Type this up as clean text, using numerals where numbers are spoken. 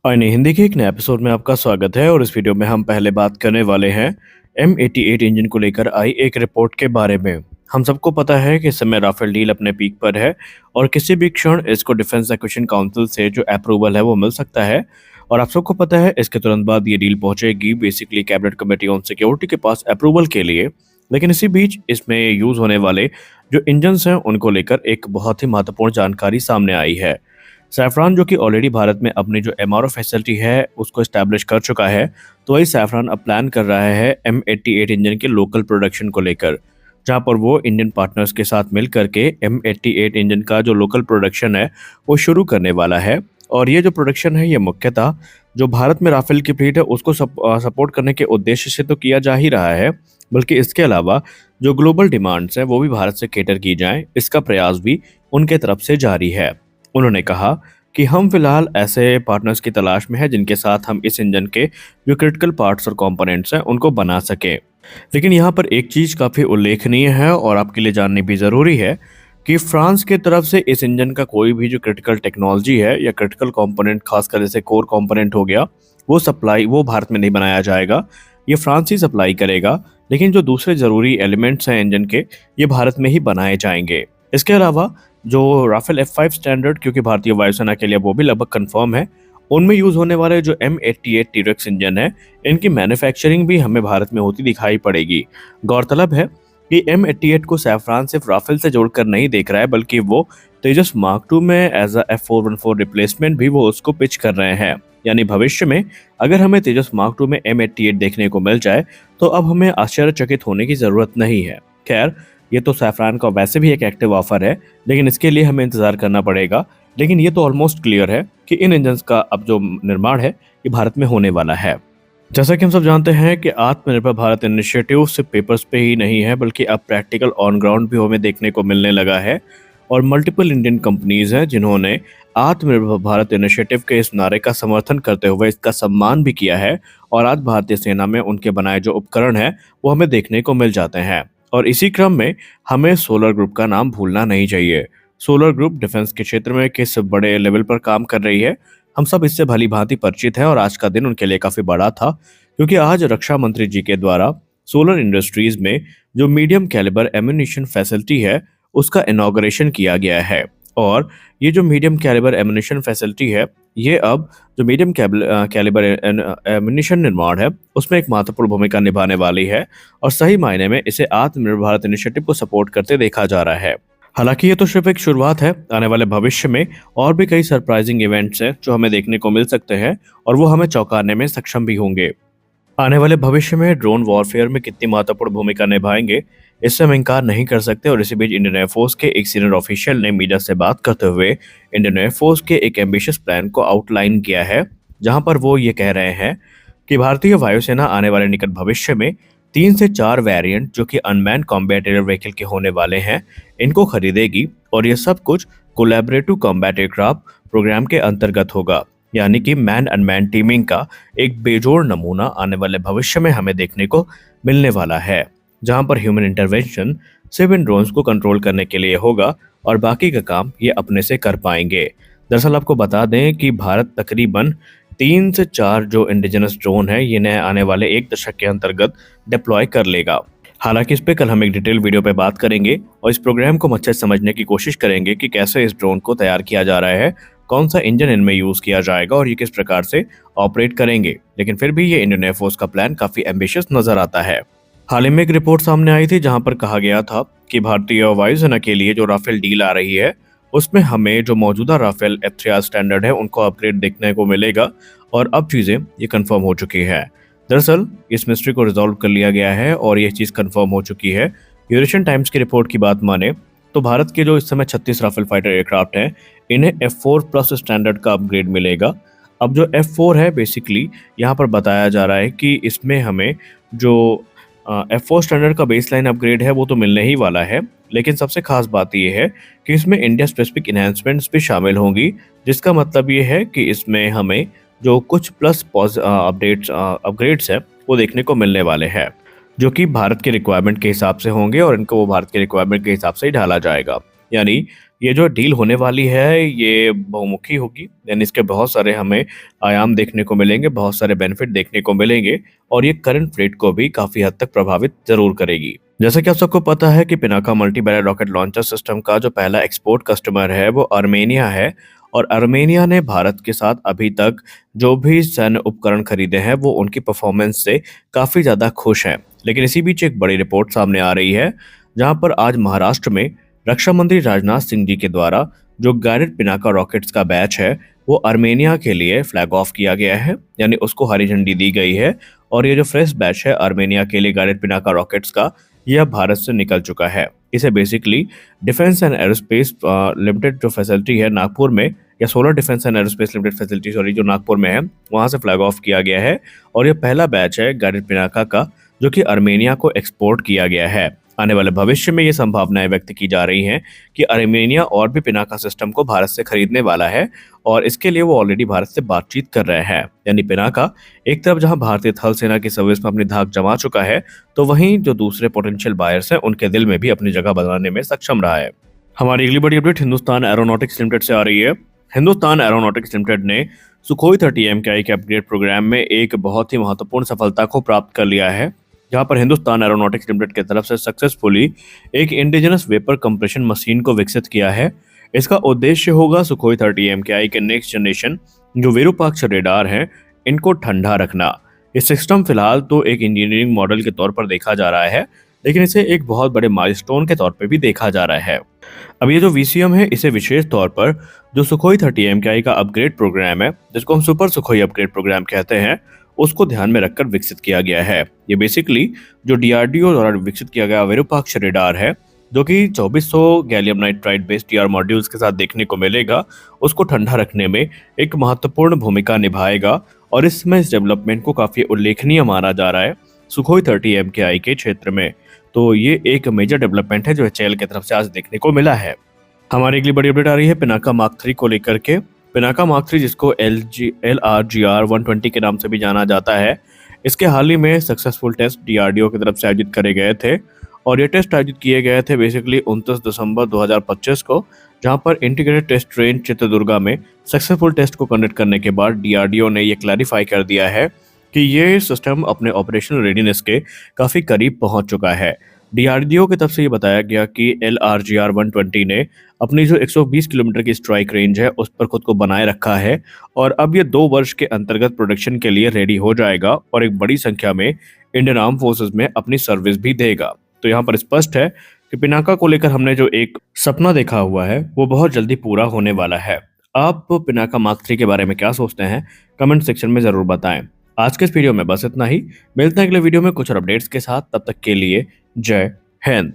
और नहीं हिंदी के एक नए एपिसोड में आपका स्वागत है। और इस वीडियो में हम पहले बात करने वाले हैं M88 इंजन को लेकर आई एक रिपोर्ट के बारे में। हम सबको पता है कि इस समय राफेल डील अपने पीक पर है और किसी भी क्षण इसको डिफेंस एक्विजिशन काउंसिल से जो अप्रूवल है वो मिल सकता है। और आप सबको पता है इसके तुरंत बाद ये डील पहुंचेगी basically cabinet committee on security के पास अप्रूवल के लिए। लेकिन इसी बीच इसमें यूज होने वाले जो इंजन्स हैं उनको लेकर एक बहुत ही महत्वपूर्ण जानकारी सामने आई है। सैफरान जो कि ऑलरेडी भारत में अपनी जो एमआरओ फैसिलिटी है उसको इस्टेब्लिश कर चुका है, तो वही सैफरान अब प्लान कर रहा है M88 इंजन के लोकल प्रोडक्शन को लेकर, जहां पर वो इंडियन पार्टनर्स के साथ मिल करके M88 इंजन का जो लोकल प्रोडक्शन है वो शुरू करने वाला है। और ये जो प्रोडक्शन है ये मुख्यतः जो भारत में राफेल की फ्लीट है उसको सपोर्ट करने के उद्देश्य से तो किया जा ही रहा है, बल्कि इसके अलावा जो ग्लोबल डिमांड्स हैं वो भी भारत से केटर की जाएं, इसका प्रयास भी उनके तरफ से जारी है। उन्होंने कहा कि हम फिलहाल ऐसे पार्टनर्स की तलाश में हैं जिनके साथ हम इस इंजन के जो क्रिटिकल पार्ट्स और कंपोनेंट्स हैं उनको बना सकें। लेकिन यहाँ पर एक चीज़ काफ़ी उल्लेखनीय है और आपके लिए जाननी भी ज़रूरी है कि फ्रांस की तरफ से इस इंजन का कोई भी जो क्रिटिकल टेक्नोलॉजी है या क्रिटिकल कंपोनेंट, खासकर जैसे कोर कंपोनेंट हो गया, वो भारत में नहीं बनाया जाएगा, ये फ्रांस ही सप्लाई करेगा। लेकिन जो दूसरे ज़रूरी एलिमेंट्स हैं इंजन के, ये भारत में ही बनाए जाएंगे। इसके अलावा जो राफेल F5 स्टैंडर्ड, क्योंकि भारतीय वायुसेना के लिए वो भी लगभग कंफर्म है, उनमें यूज होने वाले जो M88 टीरेक्स इंजन है इनकी मैन्युफैक्चरिंग भी हमें भारत में होती दिखाई पड़ेगी। गौरतलब है कि M88 को सैफरान सिर्फ राफेल से जोड़कर नहीं देख रहा है, बल्कि वो तेजस मार्क 2 में एज अ F414 रिप्लेसमेंट भी वो उसको पिच कर रहे हैं। यानी भविष्य में अगर हमें तेजस मार्क 2 में M88 देखने को मिल जाए तो अब हमें आश्चर्यचकित होने की जरूरत नहीं है। खैर, ये तो सैफरान का वैसे भी एक एक्टिव ऑफर है, लेकिन इसके लिए हमें इंतजार करना पड़ेगा। लेकिन ये तो ऑलमोस्ट क्लियर है कि इन इंजन्स का अब जो निर्माण है ये भारत में होने वाला है। जैसा कि हम सब जानते हैं कि आत्मनिर्भर भारत इनिशिएटिव सिर्फ पेपर्स पे ही नहीं है, बल्कि अब प्रैक्टिकल ऑन ग्राउंड भी हमें देखने को मिलने लगा है। और मल्टीपल इंडियन कंपनीज हैं जिन्होंने आत्मनिर्भर भारत इनिशिएटिव के इस नारे का समर्थन करते हुए इसका सम्मान भी किया है। और आज भारतीय सेना में उनके बनाए जो उपकरण हैं वो हमें देखने को मिल जाते हैं। और इसी क्रम में हमें सोलर ग्रुप का नाम भूलना नहीं चाहिए। सोलर ग्रुप डिफेंस के क्षेत्र में किस बड़े लेवल पर काम कर रही है, हम सब इससे भली भांति परिचित हैं। और आज का दिन उनके लिए काफी बड़ा था, क्योंकि आज रक्षा मंत्री जी के द्वारा सोलर इंडस्ट्रीज में जो मीडियम कैलिबर एम्यूनिशन फैसिलिटी है उसका इनॉग्रेशन किया गया है। और ये जो मीडियम कैलिबर एम्यूनिशन फैसिलिटी है, ये अब जो मीडियम कैलिबर एम्यूनिशन निर्माण है उसमें एक महत्वपूर्ण भूमिका निभाने वाली है। और सही मायने में इसे आत्मनिर्भर भारत इनिशिएटिव को सपोर्ट करते देखा जा रहा है। हालांकि ये तो सिर्फ एक शुरुआत है, आने वाले भविष्य में और भी कई सरप्राइजिंग इवेंट्स हैं जो हमें देखने को मिल सकते हैं और वो हमें चौंकाने में सक्षम भी होंगे। आने वाले भविष्य में ड्रोन वॉरफेयर में कितनी महत्वपूर्ण भूमिका निभाएंगे, इससे हम इनकार नहीं कर सकते। और इसी बीच इंडियन एयरफोर्स के एक सीनियर ऑफिशियल ने मीडिया से बात करते हुए इंडियन एयरफोर्स के एक एम्बिशियस प्लान को आउटलाइन किया है, जहां पर वो ये कह रहे हैं कि भारतीय वायुसेना आने वाले निकट भविष्य में 3 से 4 वेरिएंट जो कि अनमैन्ड कॉम्बैट एयर व्हीकल के होने वाले हैं इनको खरीदेगी। और ये सब कुछ कोलैबोरेटिव कॉम्बैट एयरक्राफ्ट प्रोग्राम के अंतर्गत होगा। यानी कि मैन अनमैन टीमिंग का एक बेजोड़ नमूना आने वाले भविष्य में हमें देखने को मिलने वाला है, जहां पर ह्यूमन इंटरवेंशन सिर्फ इन ड्रोन्स को कंट्रोल करने के लिए होगा और बाकी का काम ये अपने से कर पाएंगे। दरअसल आपको बता दें कि भारत तकरीबन 3 से 4 जो इंडिजिनस ड्रोन है इन्हें आने वाले 1 दशक के अंतर्गत डिप्लॉय कर लेगा। हालांकि इस पे कल हम एक डिटेल वीडियो पे बात करेंगे और इस प्रोग्राम को अच्छे से समझने की कोशिश करेंगे कि कैसे इस ड्रोन को तैयार किया जा रहा है, कौन सा इंजन इनमें यूज किया जाएगा और ये किस प्रकार से ऑपरेट करेंगे। लेकिन फिर भी ये इंडियन एयरफोर्स का प्लान काफी एम्बिशियस नजर आता है। हाल ही में एक रिपोर्ट सामने आई थी जहां पर कहा गया था कि भारतीय वायुसेना के लिए जो राफेल डील आ रही है उसमें हमें जो मौजूदा राफेल F3R स्टैंडर्ड है उनको अपग्रेड देखने को मिलेगा। और अब चीजें ये कंफर्म हो चुकी है। दरअसल इस मिस्ट्री को रिजॉल्व कर लिया गया है और ये चीज कंफर्म हो चुकी है। यूरेशियन टाइम्स की रिपोर्ट की बात माने तो भारत के जो इस समय 36 राफेल फाइटर एयरक्राफ्ट हैं इन्हें F4+ स्टैंडर्ड का अपग्रेड मिलेगा। अब जो F4 है बेसिकली यहाँ पर बताया जा रहा है कि इसमें हमें जो F4 स्टैंडर्ड का बेसलाइन अपग्रेड है वो तो मिलने ही वाला है, लेकिन सबसे खास बात ये है कि इसमें इंडिया स्पेसिफिक इन्हांसमेंट्स भी शामिल होंगी, जिसका मतलब ये है कि इसमें हमें जो कुछ प्लस अपग्रेड्स है वो देखने को मिलने वाले हैं, जो कि भारत के रिक्वायरमेंट के हिसाब से होंगे और इनको वो भारत के रिक्वायरमेंट के हिसाब से ही ढाला जाएगा। यानी ये जो डील होने वाली है ये बहुमुखी होगी, यानी इसके बहुत सारे हमें आयाम देखने को मिलेंगे, बहुत सारे बेनिफिट देखने को मिलेंगे और ये करंट फ्लीट को भी काफ़ी हद तक प्रभावित ज़रूर करेगी। जैसा कि आप सबको पता है कि Pinaka multi barrel rocket launcher system का जो पहला एक्सपोर्ट कस्टमर है वो आर्मेनिया है और आर्मेनिया ने भारत के साथ अभी तक जो भी सैन्य उपकरण खरीदे हैं वो उनकी परफॉर्मेंस से काफ़ी ज़्यादा खुश हैं। लेकिन इसी बीच एक बड़ी रिपोर्ट सामने आ रही है जहां पर आज महाराष्ट्र में रक्षा मंत्री राजनाथ सिंह जी के द्वारा जो गाइडेड पिनाका रॉकेट्स का बैच है वो आर्मेनिया के लिए फ्लैग ऑफ किया गया है, यानी उसको हरी झंडी दी गई है और ये जो फ्रेश बैच है आर्मेनिया के लिए गाइडेड पिनाका रॉकेट्स का ये अब भारत से निकल चुका है। इसे basically defence and aerospace limited जो फैसिलिटी है नागपुर में, या solar defence and aerospace limited facility sorry जो नागपुर में है वहां से फ्लैग ऑफ किया गया है और ये पहला बैच है गाइडेड पिनाका का जो कि आर्मेनिया को एक्सपोर्ट किया गया है। आने वाले भविष्य में ये संभावनाएं व्यक्त की जा रही हैं कि आर्मेनिया और भी पिनाका सिस्टम को भारत से खरीदने वाला है और इसके लिए वो ऑलरेडी भारत से बातचीत कर रहे हैं। यानी पिनाका एक तरफ जहां भारतीय थल सेना की सर्विस में अपनी धाक जमा चुका है तो वहीं जो दूसरे पोटेंशियल बायर्स हैं उनके दिल में भी अपनी जगह बनाने में सक्षम रहा है। हमारी अगली बड़ी अपडेट हिंदुस्तान एरोनॉटिक्स लिमिटेड से आ रही है। हिंदुस्तान एरोनॉटिक्स लिमिटेड ने सुखोई 30 MKI के अपग्रेड प्रोग्राम में एक बहुत ही महत्वपूर्ण सफलता को प्राप्त कर लिया है, जहां पर हिंदुस्तान एरोनॉटिक्स लिमिटेड की तरफ से सक्सेसफुली एक इंडिजिनस वेपर कंप्रेशन मशीन को विकसित किया है। इसका उद्देश्य होगा सुखोई 30 MKI के नेक्स्ट जनरेशन जो विरूपाक्ष रेडार हैं इनको ठंडा रखना। ये सिस्टम फिलहाल तो एक इंजीनियरिंग मॉडल के तौर पर देखा जा रहा है, लेकिन इसे एक बहुत बड़े माइलस्टोन के तौर पर भी देखा जा रहा है। अब ये जो VCM है इसे विशेष तौर पर जो सुखोई 30 MKI का अपग्रेड प्रोग्राम है जिसको हम सुपर सुखोई अपग्रेड प्रोग्राम कहते हैं उसको ध्यान में रखकर विकसित किया गया है। ये बेसिकली जो DRDO द्वारा विकसित किया गया विरूपाक्ष रेडार है जो कि 2400 gallium nitride based TR modules के साथ देखने को मिलेगा, उसको ठंडा रखने में एक महत्वपूर्ण भूमिका निभाएगा और इसमें इस डेवलपमेंट को काफी उल्लेखनीय माना जा रहा है सुखोई 30 MKI के क्षेत्र में। तो ये एक मेजर डेवलपमेंट है जो HAL की तरफ से आज देखने को मिला है। हमारी अगली बड़ी अपडेट आ रही है पिनाका मार्क 3 को लेकर के। पिनाका मार्क 3 जिसको LRGR 120 के नाम से भी जाना जाता है, इसके हाल ही में सक्सेसफुल टेस्ट DRDO की तरफ से आयोजित करे गए थे और ये टेस्ट आयोजित किए गए थे बेसिकली 29 दिसंबर 2025 को, जहां पर इंटीग्रेटेड टेस्ट ट्रेन चित्रदुर्गा में सक्सेसफुल टेस्ट को कंडक्ट करने के बाद DRDO ने ये क्लैरिफाई कर दिया है कि ये सिस्टम अपने ऑपरेशनल रेडीनेस के काफ़ी करीब पहुंच चुका है। DRDO की तरफ से ये बताया गया कि LRGR 120 ने अपनी जो 120 किलोमीटर की स्ट्राइक रेंज है उस पर खुद को बनाए रखा है और अब ये 2 वर्ष के अंतर्गत प्रोडक्शन के लिए रेडी हो जाएगा और एक बड़ी संख्या में इंडियन आर्म फोर्सेस में अपनी सर्विस भी देगा। तो यहाँ पर स्पष्ट है कि पिनाका को लेकर हमने जो एक सपना देखा हुआ है वो बहुत जल्दी पूरा होने वाला है। आप पिनाका मार्क 3 के बारे में क्या सोचते हैं कमेंट सेक्शन में ज़रूर बताएं। आज के इस वीडियो में बस इतना ही, मिलते हैं अगले वीडियो में कुछ और अपडेट्स के साथ, तब तक के लिए जय हिंद।